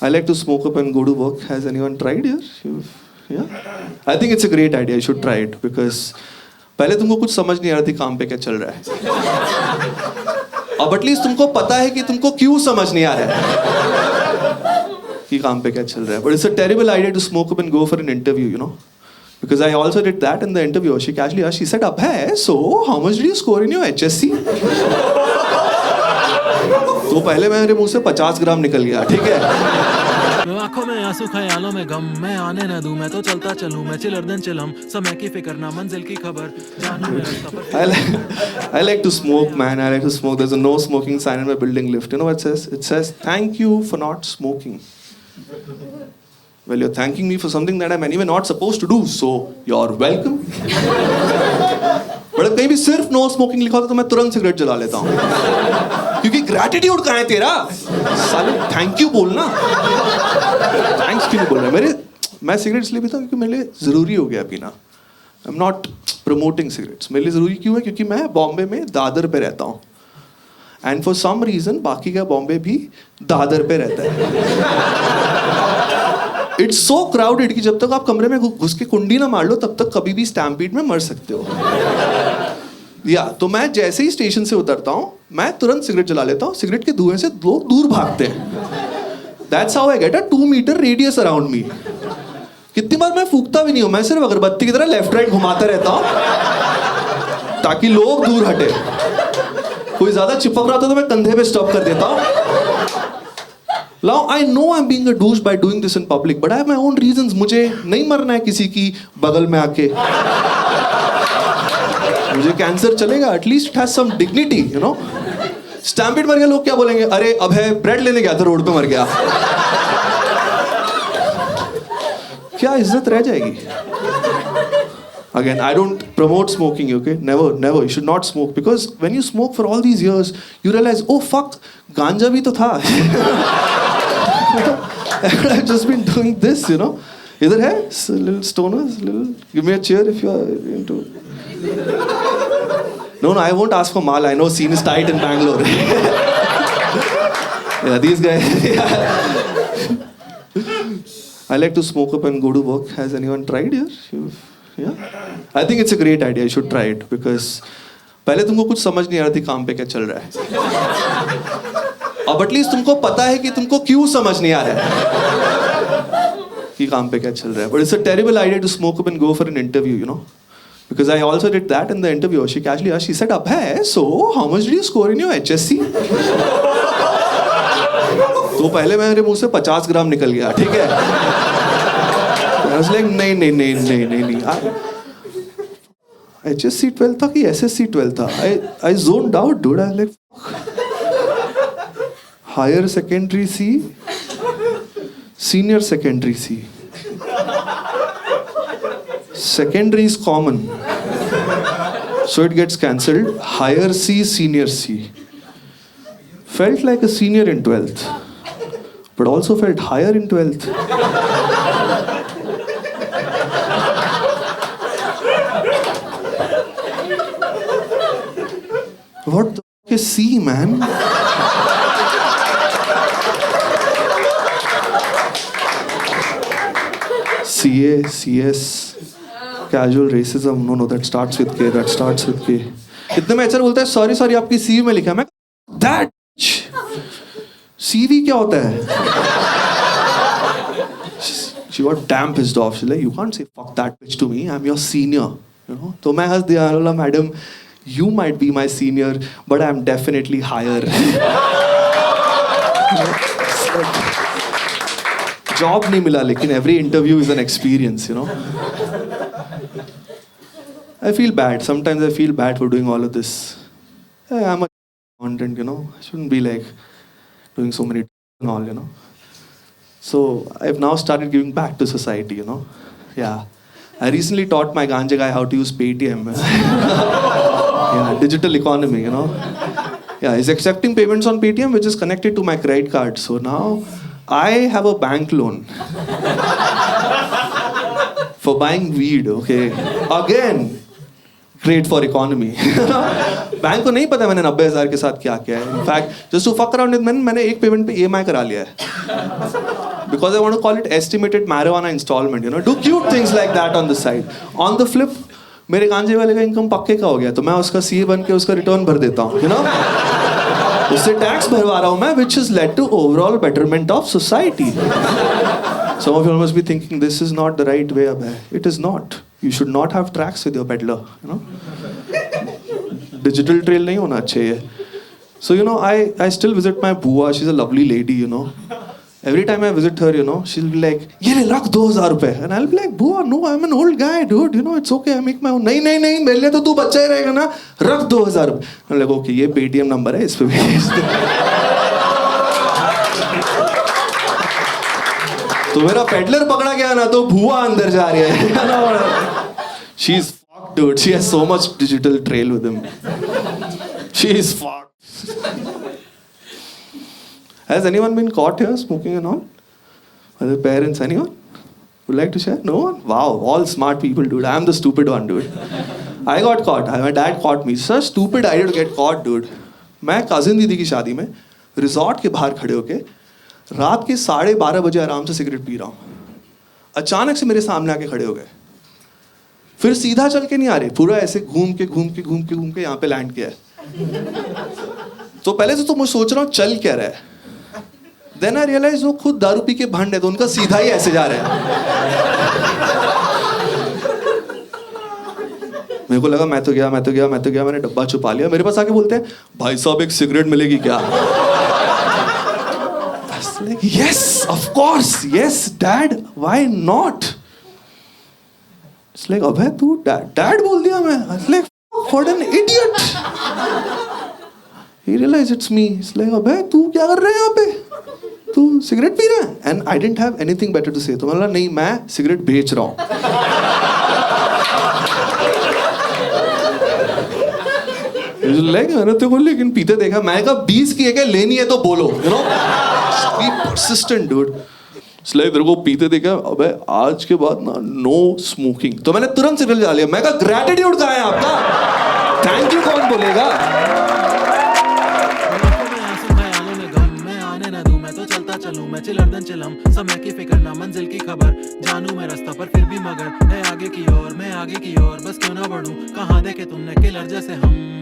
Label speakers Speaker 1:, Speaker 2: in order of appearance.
Speaker 1: I like to smoke up and go to work. Has anyone tried here? Yeah? I think it's a great idea. You should try it because पहले तुमको कुछ समझ नहीं आ रहा थी काम पे क्या चल रहा है. अब एटलीस्ट तुमको पता है कि तुमको क्यों समझ नहीं आ रहा है कि काम पे क्या चल रहा है. But it's a terrible idea to smoke up and go for an interview, you know. Because I also did that in the interview. She casually asked, she said, Abhay, so how much did you score in your HSC? तो पहले मेरे मुंह से 50 ग्राम निकल गया, ठीक है.
Speaker 2: आंखों में आंसू ख्यालों में गम मैं आने न दूं मैं तो चलता चलूं मैं चिलर दिन चिलम समय की फिक्र ना मंजिल की खबर जानू मेरा सफर.
Speaker 1: I like to smoke, man. I like to smoke. There's a no smoking sign in my building lift. You know what it says? It says, thank you for not smoking. Well, you're thanking me for something that I'm anyway not supposed to do, so you're welcome. But कहीं भी सिर्फ no smoking लिखा होता तो मैं तुरंत cigarette जला लेता हूँ. क्योंकि ग्रैटिट्यूड कहाँ है तेरा? साले थैंक यू बोलना. थैंक्स क्यों नहीं बोल रहा? मैं सिगरेट इसलिए पीता हूँ क्योंकि मेरे लिए ज़रूरी हो गया पीना. I am not promoting cigarettes. मेरे लिए ज़रूरी क्यों है? क्योंकि मैं बॉम्बे में दादर पे रहता हूँ. एंड फॉर सम रीज़न बाकी का बॉम्बे भी दादर पे रहता है. इट्स सो क्राउडेड कि जब तक आप कमरे में घुस के कुंडी ना मार लो तब तक कभी भी स्टैम्पीड में मर सकते हो. तो मैं जैसे ही स्टेशन से उतरता हूँ मैं तुरंत सिगरेट जला लेता हूँ. सिगरेट के धुएं से लोग दूर भागते हैं. That's how I get a 2 metre radius around me. कितनी बार मैं फूकता भी नहीं हूँ. मैं सिर्फ अगरबत्ती की तरह लेफ्ट राइट घुमाता रहता हूँ ताकि लोग दूर हटे. कोई ज्यादा चिपक रहा था तो मैं कंधे पे स्टॉप कर देता हूँ. Now I know I'm being a douche by doing this in public, but I have my own reasons. मुझे नहीं मरना है किसी की बगल में आके. मुझे कैंसर चलेगा. At least it has some dignity, you know. स्टैम्पिड मर गया लोग क्या बोलेंगे? अरे अब है ब्रेड लेने गया था रोड पे मर गया. क्या इज्जत रह जाएगी? Again, I don't promote smoking, okay? Never. You should not smoke because when you smoke for all these years, you realize, oh fuck, ganja bhi to tha. I've just been doing this, you know. Idhar hai, little stoners, little. Give me a cheer if you are into. No, I won't ask for mala. I know scene is tight in Bangalore. Yeah, these guys. I like to smoke up and go to work. Has anyone tried here? Yeah? I think it's a great idea. You should try it because पहले तुमको कुछ समझ नहीं आ रहा थी काम पे क्या चल रहा है. अब एटलीस्ट तुमको पता है कि तुमको क्यों समझ नहीं आ रहा है कि काम पे क्या चल रहा है. But it's a terrible idea to smoke up and go for an interview, you know. Because I also did that in the interview. She casually asked, she said, Abhay, so how much did you score in your HSC? तो पहले मेरे मुंह से 50 ग्राम निकल गया, ठीक है. I was like, नहीं. HSC 12 था कि SSC 12 था? I zoned out, dude. I was like, higher secondary C, senior secondary C. Secondary is common, so it gets cancelled. Higher C, senior C. Felt like a senior in 12th, but also felt higher in 12th. What the fuck is C, man? CA, CS, casual racism. No, that starts with K. इतने में HR बोलता है, sorry, आपकी CV में लिखा है. मैं that CV क्या होता है? She got damn pissed off. She's like, you can't say fuck that bitch to me. I'm your senior. You know? तो मैं हंस दिया, madam. You might be my senior, but I'm definitely higher. Job नहीं मिला, लेकिन every interview is an experience, you know. I feel bad. Sometimes I feel bad for doing all of this. I'm a content, you know. I shouldn't be like doing so many and all, you know. So I've now started giving back to society, you know. Yeah. I recently taught my ganja guy how to use Paytm. Yeah, digital economy, you know. Yeah, he's accepting payments on Paytm, which is connected to my credit card. So now I have a bank loan for buying weed, okay. Again, great for economy. Bank को नहीं पता मैंने 90,000 के साथ क्या किया है। In fact just to fuck around with मैंने एक पेमेंट पे EMI करा लिया है। Because I want to call it estimated marijuana instalment, you know, do cute things like that on the side. On the flip मेरे कांजे वाले का इनकम पक्के का हो गया, तो मैं उसका CA बन के उसका रिटर्न भर देता हूँ, यू नो, उससे टैक्स भरवा रहा हूँ मैं, which has led to overall betterment of society. Some of you must be thinking this is not the right way. Abhay. It is not. You should not have tracks with your peddler. You know, digital trail नहीं होना चाहिए. So you know, I still visit my bua. She's a lovely lady. You know, every time I visit her, you know, she'll be like, "ये ले रख 2,000 रुपए," and I'll be like, "Bua, no, I'm an old guy, dude. You know, it's okay. I make my own." नहीं नहीं नहीं, मेरे लिए तो तू बच्चा ही रहेगा ना. रख 2,000 रुपए. I'm like, okay, ये Paytm नंबर है, इस पे भेज दे. तो मेरा पेडलर पकड़ा गया ना, तो भुआ अंदर जा रही है। She is fucked, dude. She has so much digital trail with him. She is fucked. Has anyone been caught here smoking and all? Are the parents, anyone? Would like to share? No one? Wow, all smart people, dude. I am the stupid one, dude. I got caught. My dad caught me. Such stupid idea to get caught, dude. मैं cousin दीदी की शादी में resort के बाहर खड़े होके रात के 12:30 बजे आराम से सिगरेट पी रहा हूँ। अचानक से मेरे सामने आके खड़े हो गए। फिर सीधा चल के नहीं आ रहे, पूरा ऐसे घूम के यहाँ पे लैंड किया है। तो पहले से तो मैं सोच रहा हूँ चल क्या रहा है। देन आई रियलाइज वो खुद दारू पी के भंड है, तो उनका सीधा ही ऐसे जा रहा है। मेरे को लगा मैं तो गया, मैंने डब्बा छुपा लिया। मेरे पास आके बोलते हैं, भाई साहब एक सिगरेट मिलेगी क्या? Like, yes, of course, yes, dad, why not? It's like, अबे तू dad बोल दिया मैं. I was like, what an idiot. He realized it's me. It's like, अबे तू क्या कर रहा है यहाँ पे? तू सिगरेट पी रहा है? And I didn't have anything better to say. तो मैंने बोला नहीं, मैं सिगरेट बेच रहा हूँ. Like, मैंने तो बोल लेकिन पीते देखा, मैं कहा 20 की है, लेनी है तो बोलो, you know? Be persistent, dude. इसलिए तेरे को पीते देखा, अबे आज के बाद ना नो स्मोकिंग, तो मैंने तुरंत सिगरेट डाल लिया। मैं कहा ग्रेटिट्यूड कहाँ है आपका? थैंक यू कौन बोलेगा?
Speaker 2: मैं चिलर देन चिलम, समय की फिक्र ना मंजिल की खबर, जानू मैं रास्ता पर फिर भी मगर है आगे की ओर, मैं आगे की ओर, बस क्यों ना बढ़ूं, कहाँ देखे तुमने किलर जैसे हम।